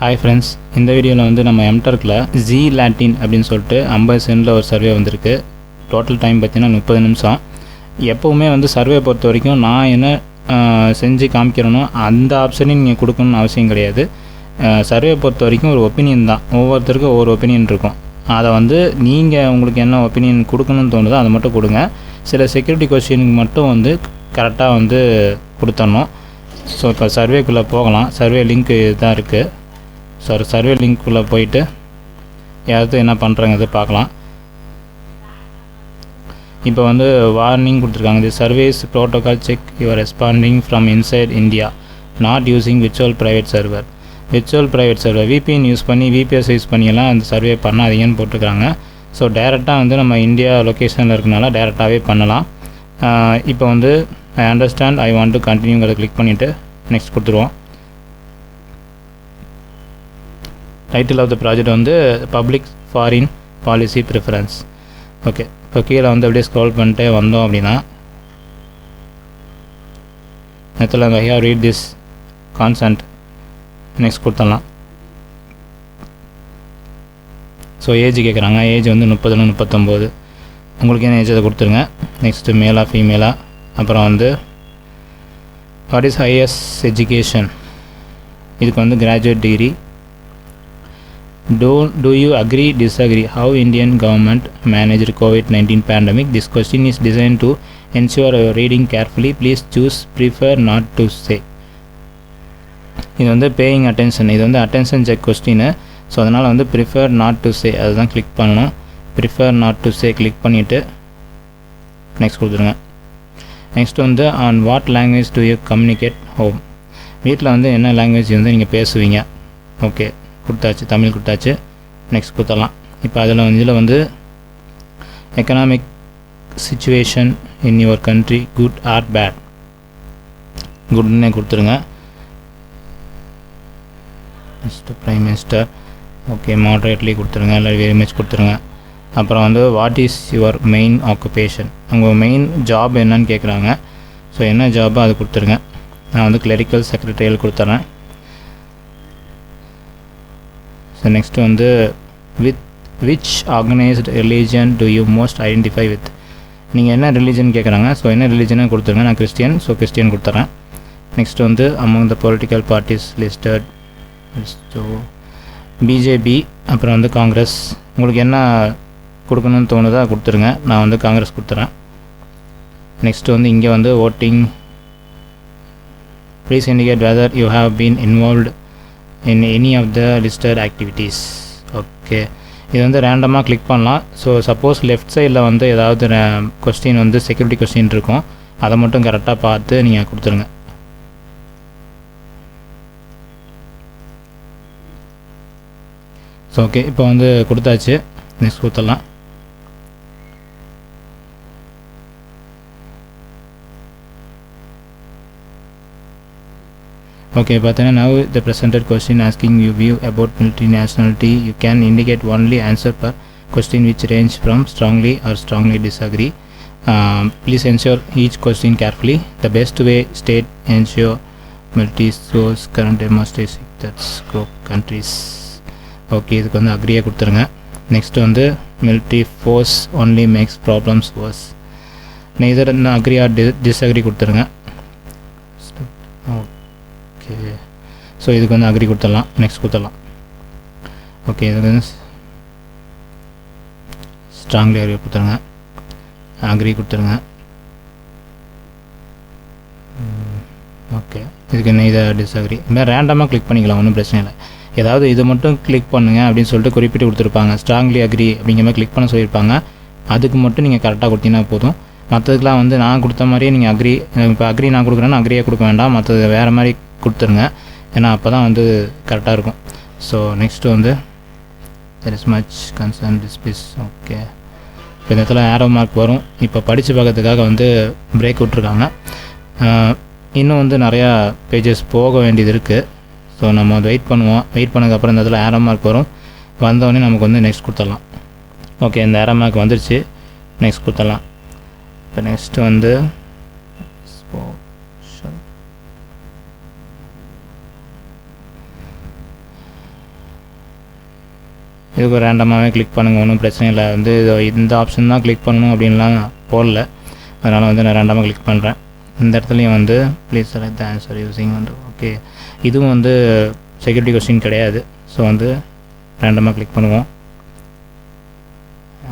Hi friends, இந்த வீடியோவில் வந்து நம்ம எம்டர்க்கில் ஜி லாட்டின் அப்படின்னு சொல்லிட்டு 50 செகண்டில் ஒரு சர்வே வந்திருக்கு. டோட்டல் டைம் பார்த்தீங்கன்னா 30 நிமிஷம். எப்போவுமே வந்து சர்வே பொறுத்த வரைக்கும் நான் என்ன செஞ்சு காமிக்கிறேனோ அந்த ஆப்ஷனையும் நீங்கள் கொடுக்கணும்னு அவசியம் கிடையாது. சர்வே பொறுத்த வரைக்கும் ஒரு ஒப்பீனியன் தான். ஒவ்வொருத்தருக்கும் ஒவ்வொரு ஒப்பீனியன் இருக்கும். அதை வந்து நீங்கள் உங்களுக்கு என்ன ஒப்பீனியன் கொடுக்கணும்னு தோணுதோ அதை மட்டும் கொடுங்க. சில செக்யூரிட்டி கொஸ்டினுக்கு மட்டும் வந்து கரெக்டாக வந்து கொடுத்தணும். ஸோ இப்போ சர்வேக்குள்ளே போகலாம். சர்வே லிங்க் தான் இருக்குது. ஸோ சர்வே லிங்க்குள்ளே போயிட்டு யாராவது என்ன பண்ணுறாங்க பார்க்கலாம். இப்போ வந்து வார்னிங் கொடுத்துருக்காங்க. The surveys protocol check your responding from inside India not using virtual private server. Virtual private server VPN use பண்ணி விபிஎஸ் யூஸ் பண்ணியெல்லாம் அந்த சர்வே பண்ணாதீங்கன்னு போட்டிருக்காங்க. ஸோ டேரெக்டாக வந்து நம்ம இந்தியா லொக்கேஷனில் இருக்கனால டேரெக்டாகவே பண்ணலாம். இப்போ வந்து I understand I want to கண்டினியூங்கிறத கிளிக் பண்ணிவிட்டு நெக்ஸ்ட் கொடுத்துருவோம். டைட்டில் ஆஃப் த ப்ராஜெக்ட் வந்து public foreign policy preference. Okay, இப்போ கீழே வந்து அப்படியே ஸ்க்ரோல் பண்ணிட்டு வந்தோம் அப்படின்னா நேரத்தில் I have read this consent next கொடுத்துடலாம். ஸோ ஏஜ் கேட்குறாங்க. ஏஜ் வந்து 30-39. உங்களுக்கு என்ன ஏஜ் அதை கொடுத்துருங்க. நெக்ஸ்ட்டு மேலா ஃபீமேலா, அப்புறம் வந்து வாட் இஸ் ஹையஸ்ட் எஜுகேஷன், இதுக்கு வந்து graduate degree. Do you agree, disagree how Indian government managed COVID-19 pandemic? This question is designed to ensure you are reading carefully. Please choose prefer not to say. இது வந்து paying attention. இது வந்து attention check question. So அதனால் வந்து prefer not to say அதுதான் click பண்ணணும். Prefer not to say click பண்ணிவிட்டு next கொடுத்துருங்க. நெக்ஸ்ட் வந்து on what language to you communicate home. வீட்டில் வந்து என்ன லாங்குவேஜ் வந்து நீங்கள் பேசுவீங்க. ஓகே கொடுத்தாச்சு, தமிழ் கொடுத்தாச்சு. நெக்ஸ்ட் கொடுத்துடலாம். இப்போ இதில் வந்து economic situation in your country good or bad. குட்னே கொடுத்துருங்க. Next prime minister. Okay moderately கொடுத்துருங்க, இல்லை வெரி மச் கொடுத்துருங்க. அப்புறம் வந்து what is your main occupation, உங்கள் மெயின் ஜாப் என்னன்னு கேட்குறாங்க. ஸோ என்ன ஜாபோ அது கொடுத்துருங்க. நான் வந்து கிளரிக்கல் செக்ரட்டரியல் கொடுத்துட்றேன். ஸோ நெக்ஸ்ட்டு வந்து which organised religion to you most identify with. நீங்கள் என்ன ரிலீஜன் கேட்குறாங்க. ஸோ என்ன ரிலீஜனை கொடுத்துருங்க. நான் கிறிஸ்டியன், ஸோ கிறிஸ்டியன் கொடுத்துட்றேன். நெக்ஸ்ட் வந்து among the political parties listed. So BJP, அப்புறம் வந்து காங்கிரஸ். உங்களுக்கு என்ன கொடுக்கணும்னு தோணுதோ கொடுத்துருங்க. நான் வந்து காங்கிரஸ் கொடுத்துறேன். நெக்ஸ்ட்டு வந்து இங்கே வந்து voting. Please indicate whether you have been involved in any of the listed activities. Okay, இது வந்து ரேண்டமாக கிளிக் பண்ணலாம். ஸோ சப்போஸ் லெஃப்ட் சைடில் வந்து ஏதாவது கொஸ்டின் வந்து செக்யூரிட்டி கொஸ்டின் இருக்கும், அதை மட்டும் கரெக்டாக பார்த்து நீங்கள் கொடுத்துருங்க. ஸோ ஓகே, இப்போ வந்து கொடுத்தாச்சு. நெக்ஸ்ட் கொடுத்துடலாம். ஓகே பார்த்தீங்கன்னா now the presented question asking you view about military nationality. You can indicate only answer per question which range from strongly or strongly disagree. Please answer each question carefully. The best way state ensure military source current demonstration that's group countries. Okay, இதுக்கு வந்து அக்ரியே கொடுத்துருங்க. Next வந்து military force only makes problems worse. neither agree or disagree கொடுத்துருங்க. Okay, so இதுக்கு வந்து agri கொடுத்துடலாம். Next கொடுத்துடலாம். Okay, இதுக்கு வந்து ஸ்ட்ராங்லி அக்ரி கொடுத்துருங்க. அக்ரி கொடுத்துருங்க. ஓகே, இதுக்கு என்ன இதை டிஸ்அக்ரி. இந்த ரேண்டமாக கிளிக் பண்ணிக்கலாம், ஒன்றும் பிரச்சனை இல்லை. ஏதாவது இது மட்டும் கிளிக் பண்ணுங்கள் அப்படின்னு சொல்லிட்டு குறிப்பிட்டு கொடுத்துருப்பாங்க. ஸ்ட்ராங்லி அக்ரி அப்படிங்கிற மாதிரி கிளிக் பண்ண சொல்லியிருப்பாங்க. அதுக்கு மட்டும் நீங்கள் கரெக்டாக கொடுத்தீங்கன்னா போதும். மற்றதுக்கெலாம் வந்து நான் கொடுத்த மாதிரியே நீங்கள் அக்ரி, இப்போ அக்ரி நான் கொடுக்குறேன்னா அக்ரியே கொடுக்க வேண்டாம், மற்றது வேறு மாதிரி கொடுத்துருங்க. ஏன்னா அப்போ தான் வந்து கரெக்டாக இருக்கும். ஸோ நெக்ஸ்ட்டு வந்து there is much concern despise. Okay, இப்போ இந்த இடத்துல ஏரோ மார்க் வரும். இப்போ படித்து பார்க்கறதுக்காக வந்து பிரேக் விட்ருக்காங்க. இன்னும் வந்து நிறையா பேஜஸ் போக வேண்டியது இருக்குது. ஸோ நம்ம வந்து வெயிட் பண்ணுவோம். வெயிட் பண்ணதுக்கப்புறம் இந்த இடத்துல ஏரோ மார்க் வரும். வந்தோடனே நமக்கு வந்து நெக்ஸ்ட் கொடுத்துடலாம். ஓகே, இந்த ஏரோ மார்க் வந்துருச்சு. நெக்ஸ்ட் கொடுத்துடலாம். இப்போ நெக்ஸ்ட்டு வந்து இதுக்கு ரேண்டமாகவே கிளிக் பண்ணுங்கள், ஒன்றும் பிரச்சனை இல்லை. வந்து இந்த ஆப்ஷன் தான் கிளிக் பண்ணணும் அப்படின்லாம் போடல, அதனால் வந்து நான் ரேண்டமாக கிளிக் பண்ணுறேன். இந்த இடத்துலையும் வந்து please select the answer using வந்து ஓகே, இதுவும் வந்து செக்யூரிட்டி கொஸ்டின் கிடையாது. ஸோ வந்து ரேண்டமாக கிளிக் பண்ணுவோம்.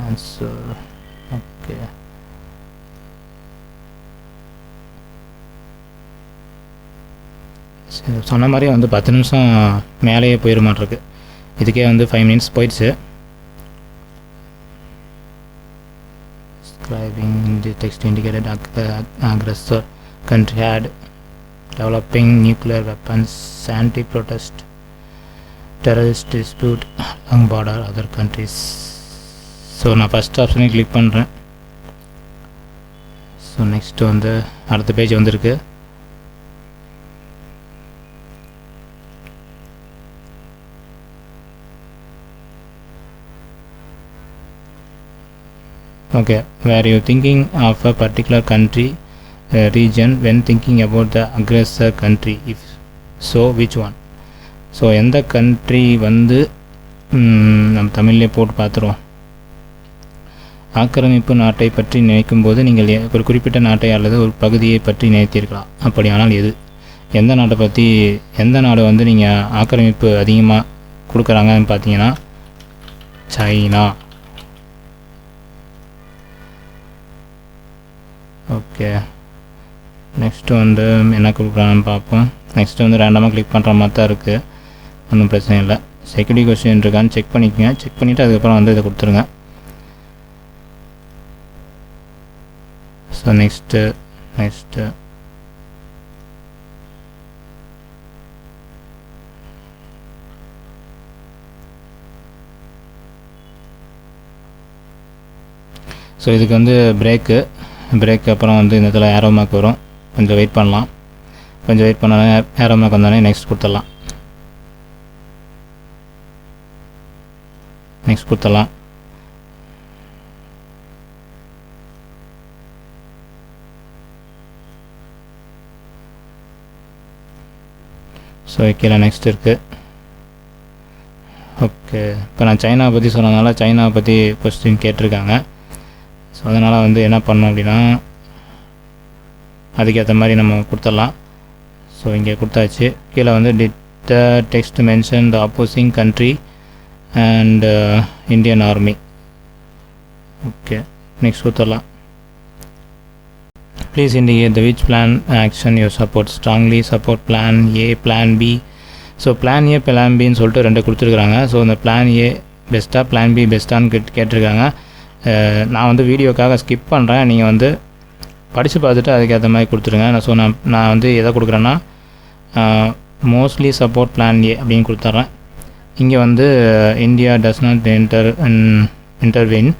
Answer okay. சொன்ன மாதிரி வந்து 10 நிமிஷம் மேலேயே போயிட மாட்டிருக்கு. இதுக்கே வந்து 5 மினிட்ஸ் போயிடுச்சு. Describing the text indicated aggressor country had developing nuclear weapons, anti-protest, terrorist dispute along border other countries. So நான் ஃபஸ்ட் ஆப்ஷனே கிளிக் பண்ணுறேன். ஸோ நெக்ஸ்ட்டு வந்து அடுத்த பேஜ் வந்துருக்கு. Okay, where you thinking of a particular country, region when thinking about the aggressor country, if so which one? So எந்த country வந்து நம்ம தமிழ்லேயே போட்டு பார்த்துருவோம். ஆக்கிரமிப்பு நாட்டை பற்றி நினைக்கும் போது நீங்கள் ஒரு குறிப்பிட்ட நாட்டை அல்லது ஒரு பகுதியை பற்றி நினைத்தீர்களா? அப்படியானால் எது? எந்த நாட்டை பற்றி, எந்த நாடு வந்து நீங்கள் ஆக்கிரமிப்பு அதிகமாக கொடுக்குறாங்கன்னு பார்த்தீங்கன்னா சைனா. ஓகே, நெக்ஸ்ட்டு வந்து என்ன கொடுக்குறான்னு பார்ப்போம். நெக்ஸ்ட்டு வந்து ரேண்டமாக கிளிக் பண்ணுற மாதிரி தான் இருக்குது, ஒன்றும் பிரச்சனை இல்லை. செக்யூரிட்டி கொஸ்டின் இருக்கான்னு செக் பண்ணிக்கோங்க. செக் பண்ணிவிட்டு அதுக்கப்புறம் வந்து இதை கொடுத்துருங்க. ஸோ நெக்ஸ்ட்டு ஸோ இதுக்கு வந்து பிரேக்கு அப்புறம் வந்து இந்த இடத்துல ஏரோ மார்க் வரும். கொஞ்சம் வெயிட் பண்ணலாம். கொஞ்சம் வெயிட் பண்ணாலே ஏரோ மார்க் வந்தானே நெக்ஸ்ட் கொடுத்துடலாம். ஸோ கீழே நெக்ஸ்ட் இருக்குது. ஓகே, இப்போ நான் சைனாவை பற்றி சொன்னதுனால சைனாவை பற்றி கொஸ்டின் கேட்டிருக்காங்க. ஸோ அதனால் வந்து என்ன பண்ணோம் அப்படின்னா அதுக்கேற்ற மாதிரி நம்ம கொடுத்துடலாம். ஸோ இங்கே கொடுத்தாச்சு. கீழே வந்து did the text mention the opposing country and Indian army. Okay, next கொடுத்துடலாம். Please indicate the which plan action you support. Strongly support plan A, plan B. So plan A, plan பின்னு சொல்லிட்டு 2 கொடுத்துருக்குறாங்க. So இந்த plan A பெஸ்ட்டாக, plan B பெஸ்ட்டான்னு கேட்டிருக்காங்க. நான் வந்து வீடியோக்காக ஸ்கிப் பண்ணுறேன், நீங்கள் வந்து படித்து பார்த்துட்டு அதுக்கேற்ற மாதிரி கொடுத்துருங்க. ஸோ நான் வந்து எதை கொடுக்குறேன்னா மோஸ்ட்லி சப்போர்ட் பிளான் ஏ அப்படின்னு கொடுத்துட்றேன். இங்கே வந்து India does not intervene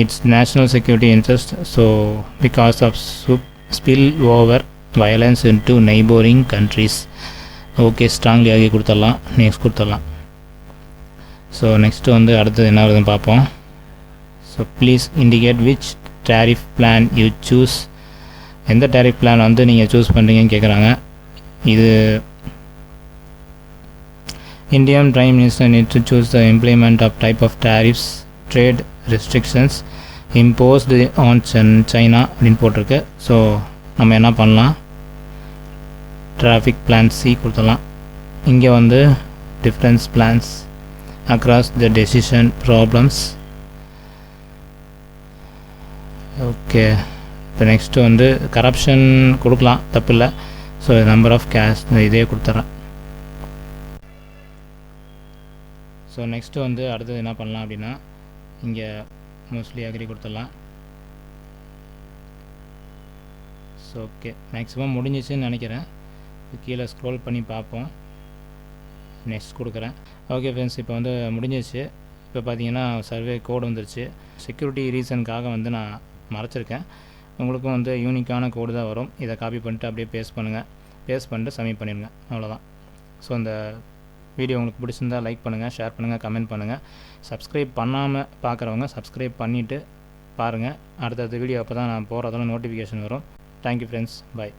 its national security interest so because of spill over violence into neighbouring countries. Okay, strongly ஆகி கொடுத்துடலாம். நெக்ஸ்ட் கொடுத்துடலாம். ஸோ நெக்ஸ்ட்டு வந்து அடுத்தது என்ன வருதுன்னு பார்ப்போம். So please indicate which tariff plan you choose. எந்த டேரிஃப் பிளான் வந்து நீங்கள் சூஸ் பண்ணுறீங்கன்னு கேட்குறாங்க. இது Indian prime minister need to choose the implement of type of tariffs trade restrictions imposed on China அப்படின்னு போட்டிருக்கு. ஸோ நம்ம என்ன பண்ணலாம், டிராஃபிக் பிளான் சி கொடுத்துடலாம். இங்கே வந்து difference plans across the decision problems. Okay, இப்போ நெக்ஸ்ட்டு வந்து கரப்ஷன் கொடுக்கலாம், தப்பு இல்லை. ஸோ நம்பர் ஆஃப் கேஷ் இதே கொடுத்துட்றேன். ஸோ நெக்ஸ்ட்டு வந்து அடுத்தது என்ன பண்ணலாம் அப்படின்னா இங்கே மோஸ்ட்லி அக்ரி கொடுத்துடலாம். ஸோ ஓகே, மேக்ஸிமம் முடிஞ்சிச்சுன்னு நினைக்கிறேன். கீழே ஸ்க்ரோல் பண்ணி பார்ப்போம். நெக்ஸ்ட் கொடுக்குறேன். ஓகே ஃப்ரெண்ட்ஸ், இப்போ வந்து முடிஞ்சிச்சு. இப்போ பார்த்தீங்கன்னா சர்வே கோடு வந்துருச்சு. செக்யூரிட்டி ரீசனுக்காக வந்து நான் மறைச்சிருக்கேன். உங்களுக்கும் வந்து யூனிக்கான கோடு தான் வரும். இதை காப்பி பண்ணிட்டு அப்படியே பேஸ்ட் பண்ணுங்கள். பேஸ்ட் பண்ணிட்டு சப்மிட் பண்ணிடுங்க, அவ்வளோதான். ஸோ இந்த வீடியோ உங்களுக்கு பிடிச்சிருந்தா லைக் பண்ணுங்கள், ஷேர் பண்ணுங்கள், கமெண்ட் பண்ணுங்கள். சப்ஸ்கிரைப் பண்ணாமல் பார்க்குறவங்க சப்ஸ்கிரைப் பண்ணிவிட்டு பாருங்கள். அடுத்தடுத்த வீடியோ அப்போ தான் நான் போகிறதெல்லாம் நோட்டிஃபிகேஷன் வரும். Thank you friends, by.